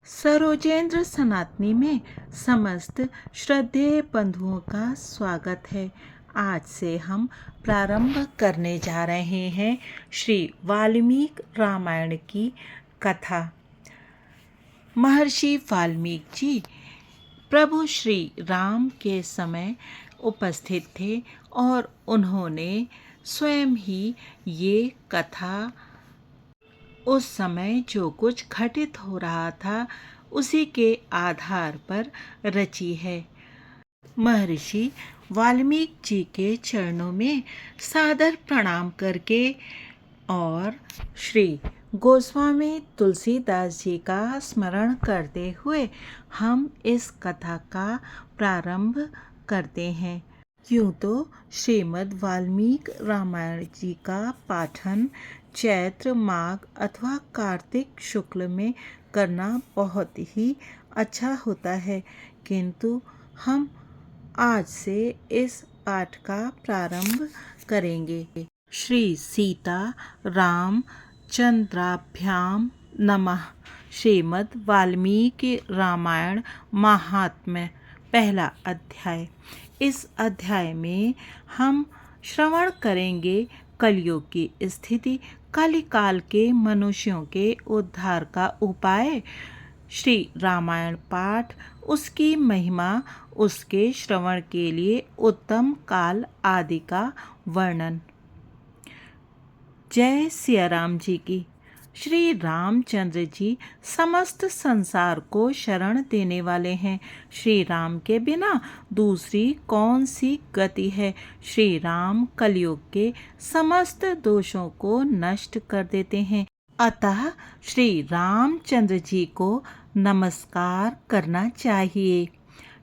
सरोजेंद्र सनातनी में समस्त श्रद्धेय बंधुओं का स्वागत है। आज से हम प्रारंभ करने जा रहे हैं श्री वाल्मीकि रामायण की कथा। महर्षि वाल्मीकि जी प्रभु श्री राम के समय उपस्थित थे और उन्होंने स्वयं ही ये कथा उस समय जो कुछ घटित हो रहा था उसी के आधार पर रची है। महर्षि वाल्मीकि जी के चरणों में सादर प्रणाम करके और श्री गोस्वामी तुलसीदास जी का स्मरण करते हुए हम इस कथा का प्रारंभ करते हैं। यूँ तो श्रीमद् वाल्मीकि रामायण जी का पाठन चैत्र माघ अथवा कार्तिक शुक्ल में करना बहुत ही अच्छा होता है, किंतु हम आज से इस पाठ का प्रारंभ करेंगे। श्री सीता राम चंद्राभ्याम नमः। श्रीमद् वाल्मीकि रामायण महात्म्य पहला अध्याय। इस अध्याय में हम श्रवण करेंगे कलयुग की स्थिति, कलिकाल के मनुष्यों के उद्धार का उपाय, श्री रामायण पाठ, उसकी महिमा, उसके श्रवण के लिए उत्तम काल आदि का वर्णन। जय सिया राम जी की। श्री रामचंद्र जी समस्त संसार को शरण देने वाले हैं। श्री राम के बिना दूसरी कौन सी गति है। श्री राम कलयुग के समस्त दोषों को नष्ट कर देते हैं। अतः श्री रामचंद्र जी को नमस्कार करना चाहिए।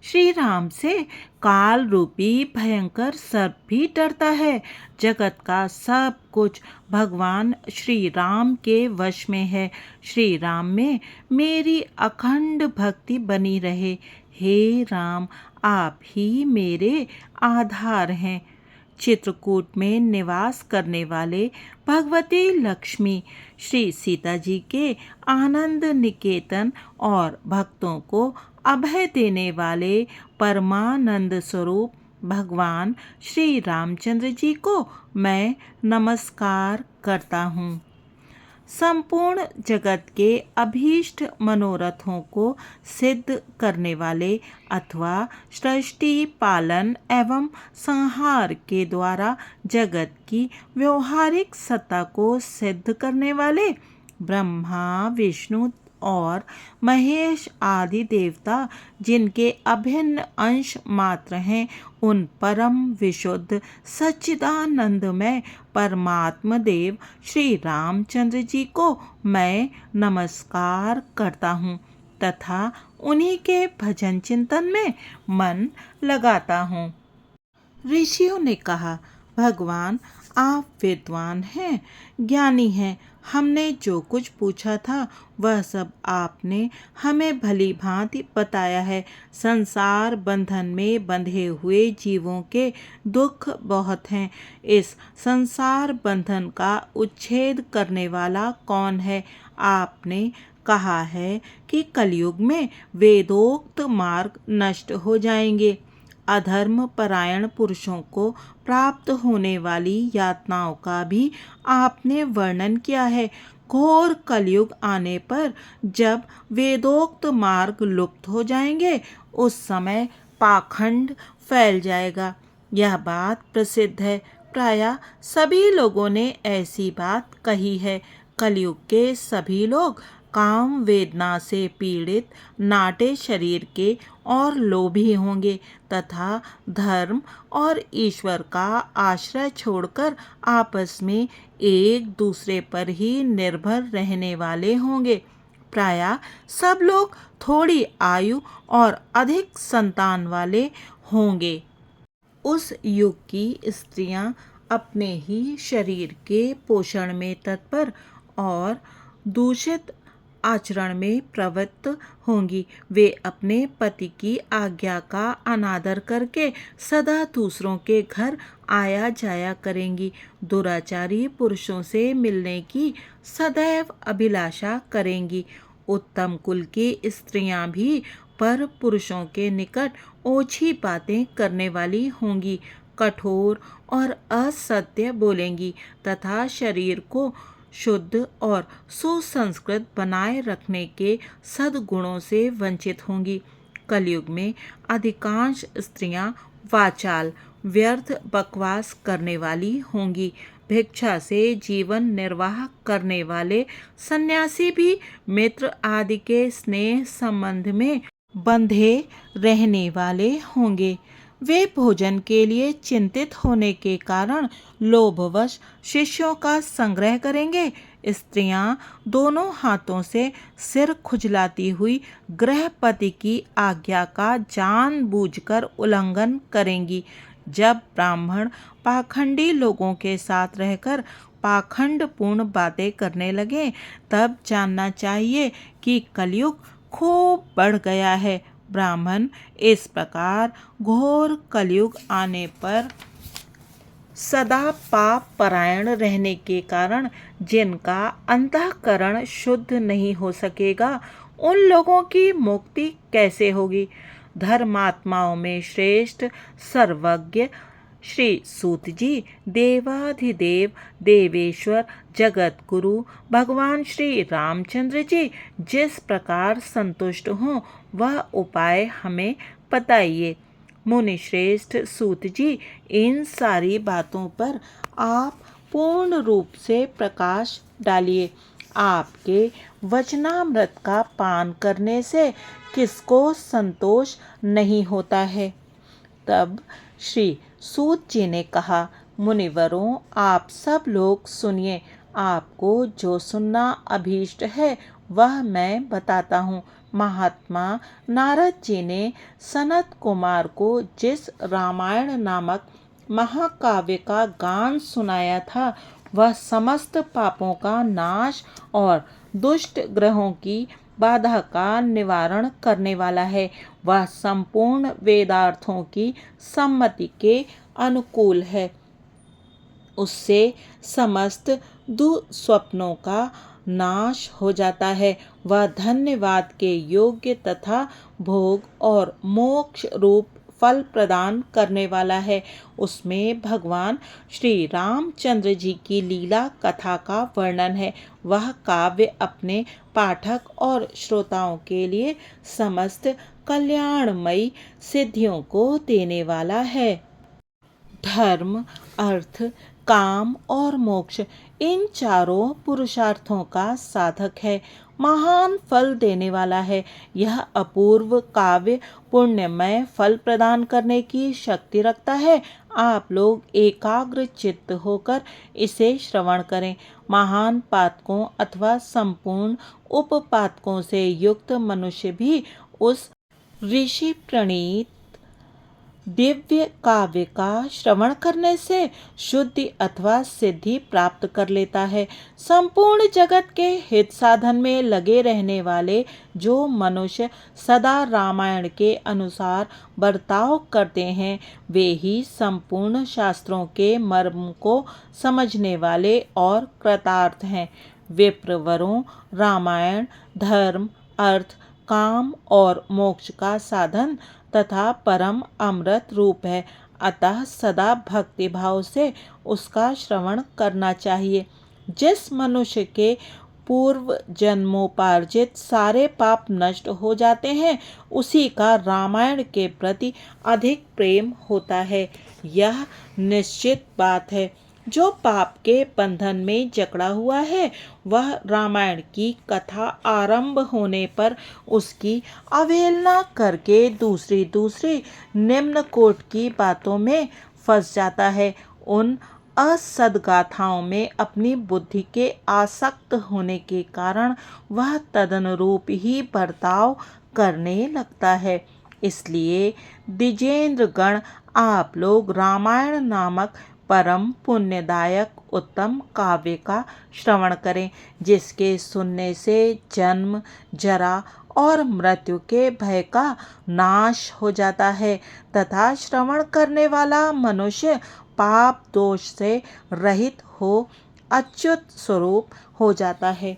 श्री राम से काल रूपी भयंकर सर्प भी डरता है। जगत का सब कुछ भगवान श्री राम के वश में है। श्री राम में मेरी अखंड भक्ति बनी रहे। हे राम, आप ही मेरे आधार हैं। चित्रकूट में निवास करने वाले भगवती लक्ष्मी श्री सीता जी के आनंद निकेतन और भक्तों को अभय देने वाले परमानंद स्वरूप भगवान श्री रामचंद्र जी को मैं नमस्कार करता हूँ। संपूर्ण जगत के अभीष्ट मनोरथों को सिद्ध करने वाले अथवा सृष्टि पालन एवं संहार के द्वारा जगत की व्यवहारिक सत्ता को सिद्ध करने वाले ब्रह्मा विष्णु और महेश आदि देवता जिनके अभिन्न अंश मात्र हैं, उन परम विशुद्ध सच्चिदानंदमय परमात्म देव श्री रामचंद्र जी को मैं नमस्कार करता हूँ तथा उन्हीं के भजन चिंतन में मन लगाता हूँ। ऋषियों ने कहा, भगवान आप विद्वान हैं, ज्ञानी हैं। हमने जो कुछ पूछा था वह सब आपने हमें भली भांति बताया है। संसार बंधन में बंधे हुए जीवों के दुख बहुत हैं। इस संसार बंधन का उच्छेद करने वाला कौन है। आपने कहा है कि कलयुग में वेदोक्त मार्ग नष्ट हो जाएंगे। अधर्म परायण पुरुषों को प्राप्त होने वाली यातनाओं का भी आपने वर्णन किया है। घोर कलयुग आने पर जब वेदोक्त मार्ग लुप्त हो जाएंगे, उस समय पाखंड फैल जाएगा। यह बात प्रसिद्ध है। प्रायः सभी लोगों ने ऐसी बात कही है। कलयुग के सभी लोग काम वेदना से पीड़ित नाटे शरीर के और लोभी होंगे तथा धर्म और ईश्वर का आश्रय छोड़कर आपस में एक दूसरे पर ही निर्भर रहने वाले होंगे। प्रायः सब लोग थोड़ी आयु और अधिक संतान वाले होंगे। उस युग की स्त्रियां अपने ही शरीर के पोषण में तत्पर और दूषित आचरण में प्रवृत्त होंगी। वे अपने पति की आज्ञा का अनादर करके सदा दूसरों के घर आया जाया करेंगी। दुराचारी पुरुषों से मिलने की सदैव अभिलाषा करेंगी। उत्तम कुल की स्त्रियां भी पर पुरुषों के निकट ओछी बातें करने वाली होंगी, कठोर और असत्य बोलेंगी तथा शरीर को शुद्ध और सुसंस्कृत बनाए रखने के सद्गुणों से वंचित होंगी। कलयुग में अधिकांश स्त्रियां वाचाल व्यर्थ बकवास करने वाली होंगी। भिक्षा से जीवन निर्वाह करने वाले सन्यासी भी मित्र आदि के स्नेह संबंध में बंधे रहने वाले होंगे। वे भोजन के लिए चिंतित होने के कारण लोभवश शिष्यों का संग्रह करेंगे। स्त्रियां दोनों हाथों से सिर खुजलाती हुई गृहपति की आज्ञा का जानबूझकर उल्लंघन करेंगी। जब ब्राह्मण पाखंडी लोगों के साथ रहकर पाखंडपूर्ण बातें करने लगे, तब जानना चाहिए कि कलयुग खूब बढ़ गया है। ब्राह्मण इस प्रकार घोर कलयुग आने पर सदा पाप परायण रहने के कारण जिनका अंतःकरण शुद्ध नहीं हो सकेगा, उन लोगों की मुक्ति कैसे होगी। धर्मात्माओं में श्रेष्ठ सर्वज्ञ श्री सूत जी देवाधिदेव देवेश्वर जगत गुरु भगवान श्री रामचंद्र जी जिस प्रकार संतुष्ट हों वह उपाय हमें बताइए। मुनि श्रेष्ठ सूत जी, इन सारी बातों पर आप पूर्ण रूप से प्रकाश डालिए। आपके वचनामृत का पान करने से किसको संतोष नहीं होता है। तब श्री सूत जी ने कहा, मुनिवरों, आप सब लोग सुनिए। आपको जो सुनना अभीष्ट है वह मैं बताता हूँ। महात्मा नारद जी ने सनत कुमार को जिस रामायण नामक महाकाव्य का गान सुनाया था, वह समस्त पापों का नाश और दुष्ट ग्रहों की बाधा का निवारण करने वाला है। वह संपूर्ण वेदार्थों की सम्मति के अनुकूल है। उससे समस्त दुस्वप्नों का नाश हो जाता है। वह धन्यवाद के योग्य तथा भोग और मोक्ष रूप फल प्रदान करने वाला है। उसमें भगवान श्री रामचंद्र जी की लीला कथा का वर्णन है। वह काव्य अपने पाठक और श्रोताओं के लिए समस्त कल्याणमयी सिद्धियों को देने वाला है। धर्म, अर्थ, काम और मोक्ष इन चारों पुरुषार्थों का साधक है। महान फल देने वाला है। यह अपूर्व काव्य पुण्यमय फल प्रदान करने की शक्ति रखता है। आप लोग एकाग्र चित्त होकर इसे श्रवण करें। महान पातकों अथवा संपूर्ण उपपातकों से युक्त मनुष्य भी उस ऋषि प्रणीत दिव्य काव्य का श्रवण करने से शुद्धि अथवा सिद्धि प्राप्त कर लेता है। संपूर्ण जगत के हित साधन में लगे रहने वाले जो मनुष्य सदा रामायण के अनुसार बर्ताव करते हैं, वे ही संपूर्ण शास्त्रों के मर्म को समझने वाले और कृतार्थ हैं। विप्रवरों, रामायण धर्म, अर्थ, काम और मोक्ष का साधन तथा परम अमृत रूप है। अतः सदा भक्ति भाव से उसका श्रवण करना चाहिए। जिस मनुष्य के पूर्व जन्मोपार्जित सारे पाप नष्ट हो जाते हैं, उसी का रामायण के प्रति अधिक प्रेम होता है। यह निश्चित बात है। जो पाप के बंधन में जकड़ा हुआ है, वह रामायण की कथा आरंभ होने पर उसकी अवहेलना करके दूसरी निम्न कोटि की बातों में फंस जाता है। उन असदगाथाओं में अपनी बुद्धि के आसक्त होने के कारण वह तदनुरूप ही बर्ताव करने लगता है। इसलिए द्विजेंद्र गण, आप लोग रामायण नामक परम पुण्यदायक उत्तम काव्य का श्रवण करें, जिसके सुनने से जन्म, जरा और मृत्यु के भय का नाश हो जाता है तथा श्रवण करने वाला मनुष्य पाप दोष से रहित हो अच्युत स्वरूप हो जाता है।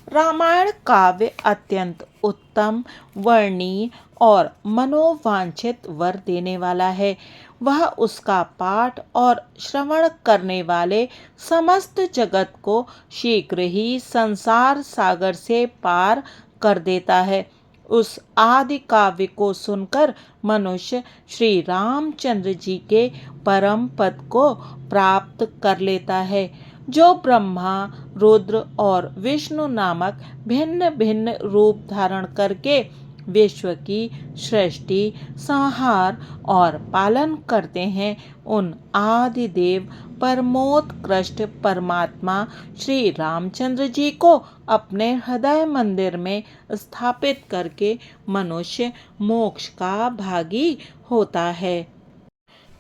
रामायण काव्य अत्यंत उत्तम, वर्णनीय और मनोवांछित वर देने वाला है। वह उसका पाठ और श्रवण करने वाले समस्त जगत को शीघ्र ही संसार सागर से पार कर देता है। उस आदि काव्य को सुनकर मनुष्य श्री रामचंद्र जी के परम पद को प्राप्त कर लेता है, जो ब्रह्मा, रुद्र और विष्णु नामक भिन्न भिन्न रूप धारण करके विश्व की सृष्टि, संहार और पालन करते हैं। उन आदि देव परमोत्कृष्ट परमात्मा श्री रामचंद्र जी को अपने हृदय मंदिर में स्थापित करके मनुष्य मोक्ष का भागी होता है।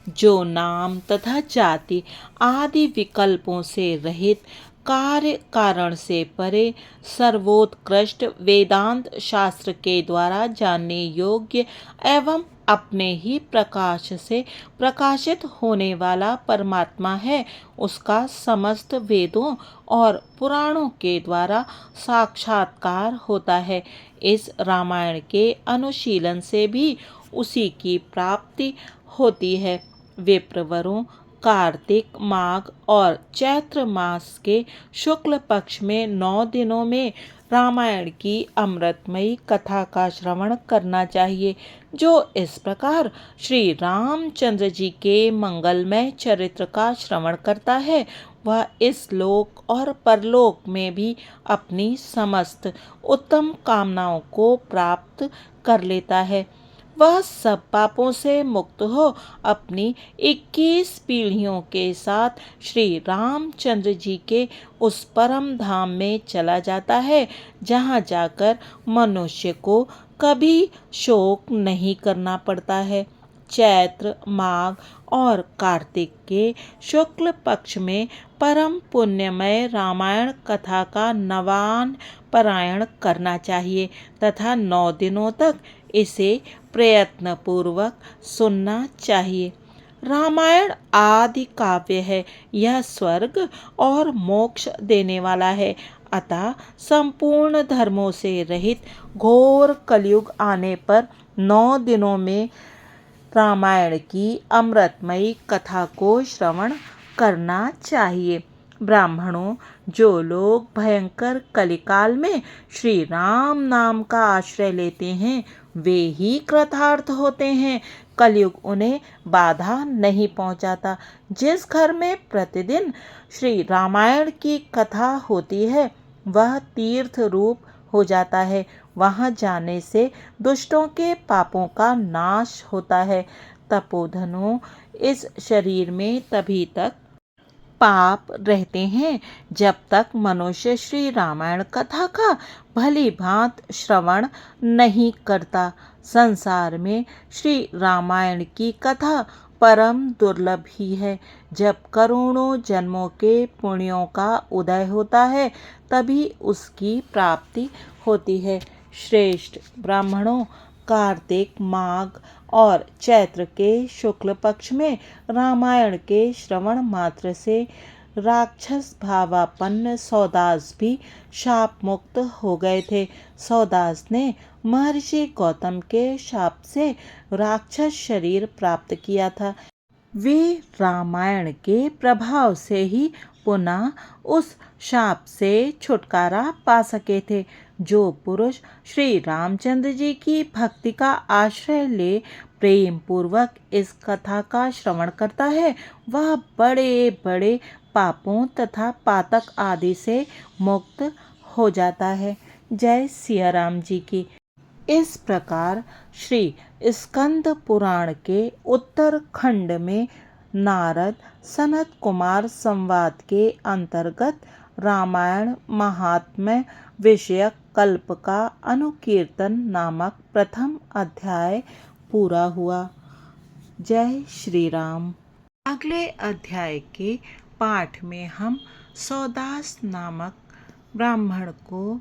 जो नाम तथा जाति आदि विकल्पों से रहित, कार्य कारण से परे, सर्वोत्कृष्ट वेदांत शास्त्र के द्वारा जानने योग्य एवं अपने ही प्रकाश से प्रकाशित होने वाला परमात्मा है, उसका समस्त वेदों और पुराणों के द्वारा साक्षात्कार होता है। इस रामायण के अनुशीलन से भी उसी की प्राप्ति होती है। विप्रवरों कार्तिक, माघ और चैत्र मास के शुक्ल पक्ष में 9 दिनों में रामायण की अमृतमयी कथा का श्रवण करना चाहिए, जो इस प्रकार श्री रामचंद्र जी के मंगलमय चरित्र का श्रवण करता है, वह इस लोक और परलोक में भी अपनी समस्त उत्तम कामनाओं को प्राप्त कर लेता है। वह सब पापों से मुक्त हो अपनी 21 पीढ़ियों के साथ श्री रामचंद्र जी के उस परम धाम में चला जाता है, जहाँ जाकर मनुष्य को कभी शोक नहीं करना पड़ता है। चैत्र, माघ और कार्तिक के शुक्ल पक्ष में परम पुण्यमय रामायण कथा का नवान पारायण करना चाहिए तथा 9 दिनों तक इसे प्रयत्न पूर्वक सुनना चाहिए। रामायण आदि काव्य है, यह स्वर्ग और मोक्ष देने वाला है। अतः संपूर्ण धर्मों से रहित घोर कलयुग आने पर 9 दिनों में रामायण की अमृतमयी कथा को श्रवण करना चाहिए। ब्राह्मणों, जो लोग भयंकर कलिकाल में श्री राम नाम का आश्रय लेते हैं, वे ही कृतार्थ होते हैं। कलयुग उन्हें बाधा नहीं पहुंचाता। जिस घर में प्रतिदिन श्री रामायण की कथा होती है, वह तीर्थ रूप हो जाता है। वहां जाने से दुष्टों के पापों का नाश होता है। तपोधनों, इस शरीर में तभी तक पाप रहते हैं जब तक मनुष्य श्री रामायण कथा का भली भांत श्रवण नहीं करता। संसार में श्री रामायण की कथा परम दुर्लभ ही है। जब करोड़ों जन्मों के पुण्यों का उदय होता है, तभी उसकी प्राप्ति होती है। श्रेष्ठ ब्राह्मणों, कार्तिक, माघ और चैत्र के शुक्ल पक्ष में रामायण के श्रवण मात्र से राक्षस भावापन्न सौदास भी शाप मुक्त हो गए थे। सौदास ने महर्षि गौतम के शाप से राक्षस शरीर प्राप्त किया था। वे रामायण के प्रभाव से ही पुनः उस शाप से छुटकारा पा सके थे। जो पुरुष श्री रामचंद्र जी की भक्ति का आश्रय ले प्रेम पूर्वक इस कथा का श्रवण करता है, वह बड़े बड़े पापों तथा पातक आदि से मुक्त हो जाता है। जय सिया राम जी की। इस प्रकार श्री स्कंद पुराण के उत्तर खंड में नारद सनत कुमार संवाद के अंतर्गत रामायण महात्म्य विषयक कल्प का अनुकीर्तन नामक प्रथम अध्याय पूरा हुआ। जय श्री राम। अगले अध्याय के पाठ में हम सौदास नामक ब्राह्मण को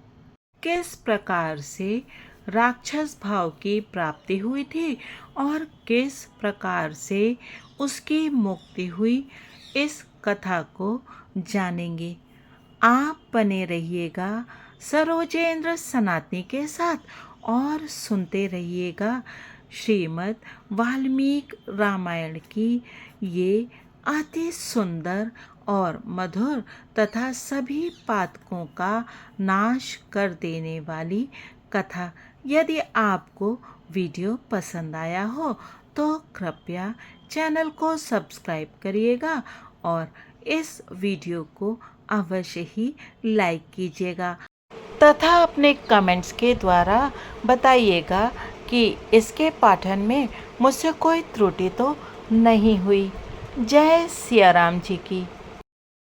किस प्रकार से राक्षस भाव की प्राप्ति हुई थी और किस प्रकार से उसकी मुक्ति हुई, इस कथा को जानेंगे। आप बने रहिएगा सरोजेंद्र सनातनी के साथ और सुनते रहिएगा श्रीमद् वाल्मीकि रामायण की ये अति सुंदर और मधुर तथा सभी पातकों का नाश कर देने वाली कथा। यदि आपको वीडियो पसंद आया हो तो कृपया चैनल को सब्सक्राइब करिएगा और इस वीडियो को अवश्य ही लाइक कीजिएगा तथा अपने कमेंट्स के द्वारा बताइएगा कि इसके पाठन में मुझसे कोई त्रुटि तो नहीं हुई। जय सिया राम जी की।